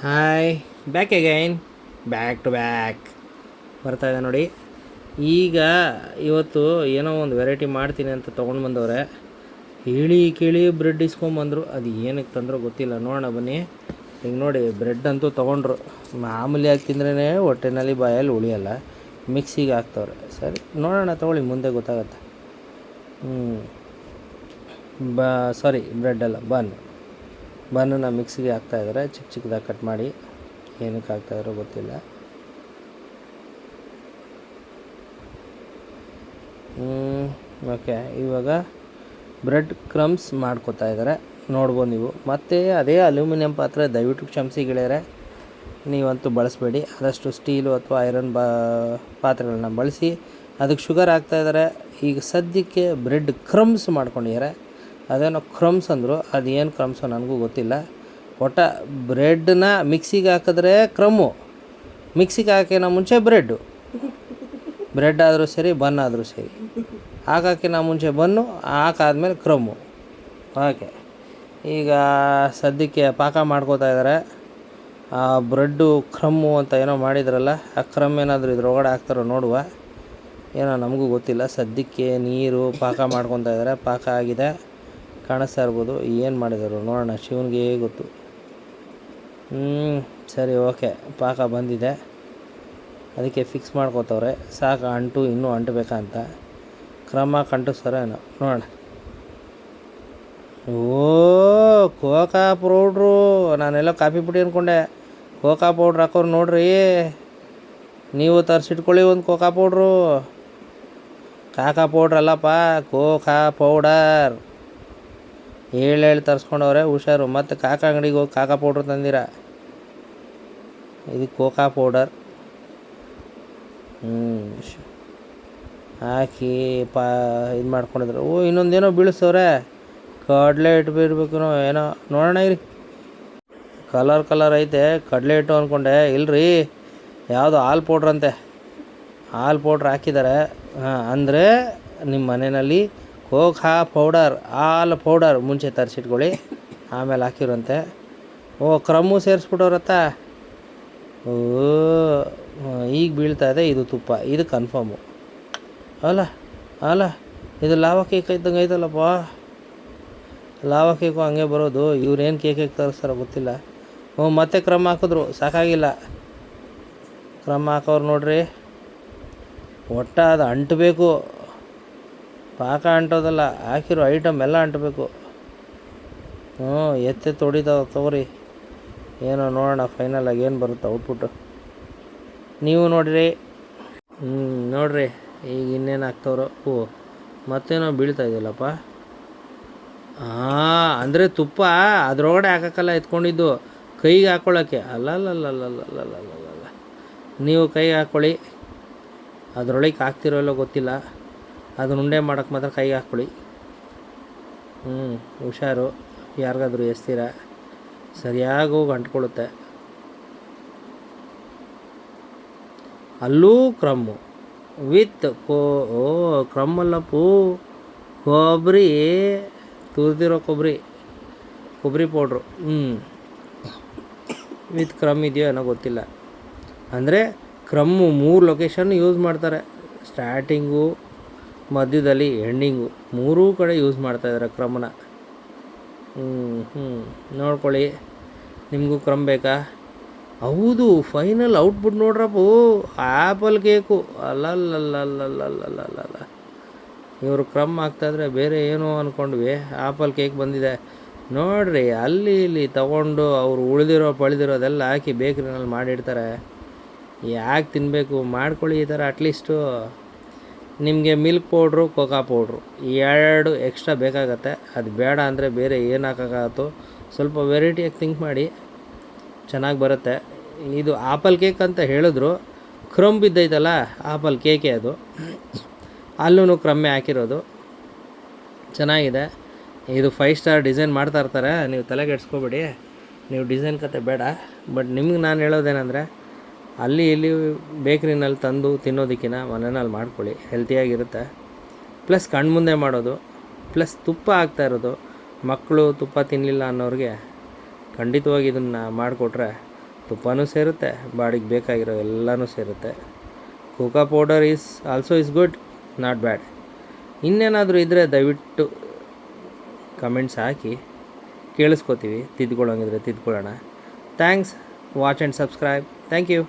Hi back again back to back ಬರ್ತಾಯಿದೆ ನೋಡಿ. ಈಗ ಇವತ್ತು ಏನೋ ಒಂದು ವೆರೈಟಿ ಮಾಡ್ತೀನಿ ಅಂತ ತೊಗೊಂಡು ಬಂದವ್ರೆ. ಹೇಳಿ ಕೇಳಿ ಬ್ರೆಡ್ ಇಸ್ಕೊಂಬಂದರು. ಅದು ಏನಕ್ಕೆ ತಂದರೂ ಗೊತ್ತಿಲ್ಲ, ನೋಡೋಣ ಬನ್ನಿ. ಈಗ ನೋಡಿ, ಬ್ರೆಡ್ ಅಂತೂ ತೊಗೊಂಡ್ರು. ಮಾಮೂಲಿಯಾಗಿ ತಿಂದ್ರೇ ಹೊಟ್ಟೆನಲ್ಲಿ ಬಾಯಲ್ಲಿ ಉಳಿಯಲ್ಲ, ಮಿಕ್ಸಿಗೆ ಹಾಕ್ತವ್ರೆ. ಸರಿ ನೋಡೋಣ, ತೊಗೊಳ್ಳಿ, ಮುಂದೆ ಗೊತ್ತಾಗತ್ತೆ. ಸಾರಿ, ಬ್ರೆಡ್ ಅಲ್ಲ, ಬನ್ನನ್ನು ಮಿಕ್ಸಿಗೆ ಹಾಕ್ತಾಯಿದ್ದಾರೆ, ಚಿಕ್ಕ ಚಿಕ್ಕದಾಗಿ ಕಟ್ ಮಾಡಿ. ಏನಕ್ಕೆ ಹಾಕ್ತಾಯಿದ್ರೋ ಗೊತ್ತಿಲ್ಲ. ಓಕೆ, ಇವಾಗ ಬ್ರೆಡ್ ಕ್ರಮ್ಸ್ ಮಾಡ್ಕೊತಾ ಇದ್ದಾರೆ, ನೋಡ್ಬೋದು ನೀವು. ಮತ್ತು ಅದೇ ಅಲ್ಯೂಮಿನಿಯಂ ಪಾತ್ರೆ ದಯವಿಟ್ಟು ಕ್ಷಮಿಸಿ ಗೆಳೆಯರೆ, ನೀವಂತೂ ಬಳಸಬೇಡಿ. ಆದಷ್ಟು ಸ್ಟೀಲು ಅಥವಾ ಐರನ್ ಪಾತ್ರೆಗಳನ್ನ ಬಳಸಿ. ಅದಕ್ಕೆ ಶುಗರ್ ಹಾಕ್ತಾಯಿದ್ದಾರೆ. ಈಗ ಸದ್ಯಕ್ಕೆ ಬ್ರೆಡ್ ಕ್ರಮ್ಸ್ ಮಾಡ್ಕೊಂಡಿದ್ದಾರೆ. ಅದೇನೋ ಕ್ರಮ್ಸ್ ಅಂದರು, ಅದು ಏನು ಕ್ರಮ್ಸೋ ನನಗೂ ಗೊತ್ತಿಲ್ಲ. ಒಟ್ಟು ಬ್ರೆಡ್ನ ಮಿಕ್ಸಿಗೆ ಹಾಕಿದ್ರೆ ಕ್ರಮ್ಮು, ಮಿಕ್ಸಿಗೆ ಹಾಕಿನ ಮುಂಚೆ ಬ್ರೆಡ್ ಆದರೂ ಸರಿ, ಬನ್ ಆದರೂ ಸರಿ. ಹಾಕೋಕ್ಕಿಂತ ಮುಂಚೆ ಬನ್ನು, ಹಾಕಾದ್ಮೇಲೆ ಕ್ರಮ್ಮು. ಓಕೆ, ಈಗ ಸದ್ಯಕ್ಕೆ ಪಾಕ ಮಾಡ್ಕೋತಾ ಇದ್ದಾರೆ. ಆ ಬ್ರೆಡ್ಡು ಕ್ರಮ್ಮು ಅಂತ ಏನೋ ಮಾಡಿದ್ರಲ್ಲ, ಆ ಕ್ರಮ್ ಏನಾದರೂ ಇದ್ರೊಳಗಡೆ ಹಾಕ್ತಾರೋ ನೋಡುವ. ಏನೋ ನಮಗೂ ಗೊತ್ತಿಲ್ಲ. ಸದ್ಯಕ್ಕೆ ನೀರು ಪಾಕ ಮಾಡ್ಕೊತಾ ಇದ್ದಾರೆ. ಪಾಕ ಆಗಿದೆ, ಕಾಣಿಸ್ತಾ ಇರ್ಬೋದು. ಏನು ಮಾಡಿದರು ನೋಡೋಣ, ಶಿವನಿಗೆ ಗೊತ್ತು. ಸರಿ, ಓಕೆ, ಪಾಕ ಬಂದಿದೆ. ಅದಕ್ಕೆ ಫಿಕ್ಸ್ ಮಾಡ್ಕೋತವ್ರೆ. ಸಾಕು, ಇನ್ನೂ ಅಂಟಬೇಕಂತ ಕ್ರಮ ಕಂಟಿಸ್ತಾರೆ ಏನೋ, ನೋಡೋಣ. ಓ, ಕೋಕಾ ಪೌಡ್ರು. ನಾನೆಲ್ಲ ಕಾಫಿ ಪುಡಿ ಅಂದ್ಕೊಂಡೆ. ಕೋಕಾ ಪೌಡ್ರ್ ಹಾಕೋರು ನೋಡ್ರಿ. ನೀವು ತರಿಸಿಟ್ಕೊಳ್ಳಿ ಒಂದು ಕೋಕಾ ಪೌಡ್ರು. ಕಾಕಾ ಪೌಡ್ರ್ ಅಲ್ಲಪ್ಪ, ಕೋಕಾ ಪೌಡರ್. ಹೇಳಿ ತರಿಸ್ಕೊಂಡವ್ರೆ, ಹುಷಾರು. ಮತ್ತು ಕಾಕಾ ಅಂಗಡಿಗೆ ಹೋಗಿ ಕಾಕಾ ಪೌಡ್ರ್ ತಂದಿರ. ಇದು ಕೋಕಾ ಪೌಡರ್. ಹಾಕಿ ಇದು ಮಾಡ್ಕೊಂಡಿದ್ರು. ಓ, ಇನ್ನೊಂದೇನೋ ಬೀಳಿಸವ್ರೆ. ಕಡಲೆ ಹಿಟ್ಟು ಬೀರ್ಬೇಕು ಏನೋ, ನೋಡೋಣ ಇರಿ. ಕಲರ್ ಐತೆ, ಕಡಲೆ ಹಿಟ್ಟು ಅಂದ್ಕೊಂಡೆ. ಇಲ್ರಿ, ಯಾವುದು ಹಾಲು ಪೌಡ್ರಂತೆ. ಹಾಲು ಪೌಡ್ರ್ ಹಾಕಿದ್ದಾರೆ. ಅಂದರೆ ನಿಮ್ಮ ಮನೆಯಲ್ಲಿ ಕೋಕಾ ಪೌಡರ್, ಹಾಲು ಪೌಡರ್ ಮುಂಚೆ ತರಿಸಿಟ್ಕೊಳ್ಳಿ, ಆಮೇಲೆ ಹಾಕಿರಂತೆ. ಓ, ಕ್ರಮ್ಮು ಸೇರಿಸ್ಬಿಟ್ಟವ್ರತ್ತ. ಓ, ಈಗ ಬೀಳ್ತಾ ಇದೆ. ಇದು ತುಪ್ಪ, ಇದು ಕನ್ಫರ್ಮು. ಅಲ್ಲ, ಇದು ಲಾವಾ ಕೇಕ್ ಇದ್ದಂಗೆ ಐತಲ್ಲಪ್ಪ. ಲಾವಾ ಕೇಕು ಹಂಗೆ ಬರೋದು. ಇವ್ರೇನು ಕೇಕ್ ತರಿಸ್ತಾರೋ ಗೊತ್ತಿಲ್ಲ. ಮತ್ತೆ ಕ್ರಮ್ ಹಾಕಿದ್ರು, ಸಾಕಾಗಿಲ್ಲ. ಕ್ರಮ್ ಹಾಕೋರು ನೋಡ್ರಿ. ಒಟ್ಟು ಅದು ಅಂಟಬೇಕು, ಪಾಕ ಅಂಟೋದಲ್ಲ, ಹಾಕಿರೋ ಐಟಮ್ ಎಲ್ಲ ಅಂಟಬೇಕು. ಹೊಡಿತಾವೆ ತಗೋರಿ. ಏನೋ ನೋಡೋಣ ಫೈನಲಾಗಿ ಏನು ಬರುತ್ತೆ ಔಟ್ಪುಟ್ಟು. ನೀವು ನೋಡಿರಿ. ನೋಡ್ರಿ, ಈಗ ಇನ್ನೇನು ಹಾಕ್ತವ್ರು. ಓ, ಮತ್ತೇನೋ ಬೀಳ್ತಾ ಇದೆಯಲ್ಲಪ್ಪ. ಅಂದರೆ ತುಪ್ಪ ಅದರೊಳಗಡೆ ಹಾಕೋಕ್ಕಲ್ಲ ಎತ್ಕೊಂಡಿದ್ದು, ಕೈಗೆ ಹಾಕ್ಕೊಳ್ಳೋಕ್ಕೆ. ಅಲ್ಲಲ್ಲಲ್ಲಲ್ಲಲ್ಲಲ್ಲಲ್ಲ, ನೀವು ಕೈಗೆ ಹಾಕ್ಕೊಳ್ಳಿ. ಅದರೊಳಗೆ ಹಾಕ್ತಿರೋಲ್ಲೋ ಗೊತ್ತಿಲ್ಲ. ಅದನ್ನ ಉಂಡೆ ಮಾಡೋಕ್ಕೆ ಮಾತ್ರ ಕೈಗೆ ಹಾಕ್ಕೊಳ್ಳಿ. ಹುಷಾರು, ಯಾರಿಗಾದ್ರೂ ಎಸ್ತೀರ ಸರಿಯಾಗಿ ಹೋಗಿ ಅಂಟ್ಕೊಳ್ಳುತ್ತೆ. ಅಲ್ಲೂ ಕ್ರಮ್ಮು ವಿತ್ ಕ್ರಮ್ಮಲ್ಲಪ್ಪು, ಕೊಬ್ಬರಿ, ತುರಿದಿರೋ ಕೊಬ್ಬರಿ ಪೌಡ್ರು. ವಿತ್ ಕ್ರಮ್ ಇದೆಯೋ ಏನೋ ಗೊತ್ತಿಲ್ಲ. ಅಂದರೆ ಕ್ರಮ್ಮು 3 ಲೊಕೇಶನ್ ಯೂಸ್ ಮಾಡ್ತಾರೆ. ಸ್ಟಾರ್ಟಿಂಗು, ಮಧ್ಯದಲ್ಲಿ, ಎಂಡಿಂಗು, 3 ಕಡೆ ಯೂಸ್ ಮಾಡ್ತಾಯಿದ್ದಾರೆ ಕ್ರಮನ. ನೋಡ್ಕೊಳ್ಳಿ. ನಿಮಗೂ ಕ್ರಮ್ ಬೇಕಾ? ಹೌದು, ಫೈನಲ್ ಔಟ್ಪುಟ್ ನೋಡ್ರಪ್ಪು, ಆ್ಯಪಲ್ ಕೇಕು. ಅಲ್ಲಲ್ಲಲ್ಲಲ್ಲಲ್ಲಲ್ಲಲ್ಲ, ಇವರು ಕ್ರಮ್ ಹಾಕ್ತಾಯಿದ್ರೆ ಬೇರೆ ಏನೋ ಅಂದ್ಕೊಂಡ್ವಿ. ಆ್ಯಪಲ್ ಕೇಕ್ ಬಂದಿದೆ ನೋಡ್ರಿ. ಅಲ್ಲಿ ಇಲ್ಲಿ ತೊಗೊಂಡು ಅವರು ಪಳಿದಿರೋದೆಲ್ಲ ಹಾಕಿ ಬೇಕ್ರಿನಲ್ಲಿ ಮಾಡಿಡ್ತಾರೆ. ಯಾಕೆ ತಿನ್ನಬೇಕು? ಮಾಡ್ಕೊಳ್ಳಿ ಈ ಥರ. ಅಟ್ಲೀಸ್ಟು ನಿಮಗೆ milk powder, Coca powder 2 extra ಬೇಕಾಗತ್ತೆ. ಅದು ಬೇಡ ಅಂದರೆ ಬೇರೆ ಏನು ಹಾಕೋಕ್ಕಾಗತ್ತೋ. ಸ್ವಲ್ಪ ವೆರೈಟಿಯಾಗಿ ಥಿಂಕ್ ಮಾಡಿ, ಚೆನ್ನಾಗಿ ಬರುತ್ತೆ. ಇದು ಆಪಲ್ ಕೇಕ್ ಅಂತ ಹೇಳಿದ್ರು. ಕ್ರಮ್ ಬಿದ್ದೈತಲ್ಲ, ಆಪಲ್ ಕೇಕೆ ಅದು. ಅಲ್ಲೂ ಕ್ರಮ್ಮೆ ಹಾಕಿರೋದು. ಚೆನ್ನಾಗಿದೆ. ಇದು 5 ಸ್ಟಾರ್ ಡಿಸೈನ್ ಮಾಡ್ತಾ ಇರ್ತಾರೆ, ನೀವು ತಲೆಗೆ ಎಡ್ಸ್ಕೊಬೇಡಿ. ನೀವು ಡಿಸೈನ್ ಕತೆ ಬೇಡ. ಬಟ್ ನಿಮ್ಗೆ ನಾನು ಹೇಳೋದೇನೆಂದರೆ, ಅಲ್ಲಿ ಇಲ್ಲಿ ಬೇಕ್ರಿನಲ್ಲಿ ತಂದು ತಿನ್ನೋದಕ್ಕಿಂತ ಮನೆಯಲ್ಲಿ ಮಾಡ್ಕೊಳ್ಳಿ, ಹೆಲ್ತಿಯಾಗಿರುತ್ತೆ. ಪ್ಲಸ್ ಕಣ್ಮುಂದೆ ಮಾಡೋದು, ಪ್ಲಸ್ ತುಪ್ಪ ಹಾಕ್ತಾ ಇರೋದು. ಮಕ್ಕಳು ತುಪ್ಪ ತಿನ್ನಲಿಲ್ಲ ಅನ್ನೋರಿಗೆ ಖಂಡಿತವಾಗಿ ಇದನ್ನು ಮಾಡಿಕೊಟ್ರೆ ತುಪ್ಪನೂ ಸೇರುತ್ತೆ, ಬಾಡಿಗೆ ಬೇಕಾಗಿರೋ ಎಲ್ಲನೂ ಸೇರುತ್ತೆ. Cocoa powder is good, not bad. ಇನ್ನೇನಾದರೂ ಇದ್ದರೆ ದಯವಿಟ್ಟು ಕಮೆಂಟ್ಸ್ ಹಾಕಿ, ಕೇಳಿಸ್ಕೊತೀವಿ. ತಿದ್ಕೊಳ್ಳೋಂಗಿದ್ರೆ ತಿದ್ಕೊಳ್ಳೋಣ. Thanks, watch and subscribe. Thank you.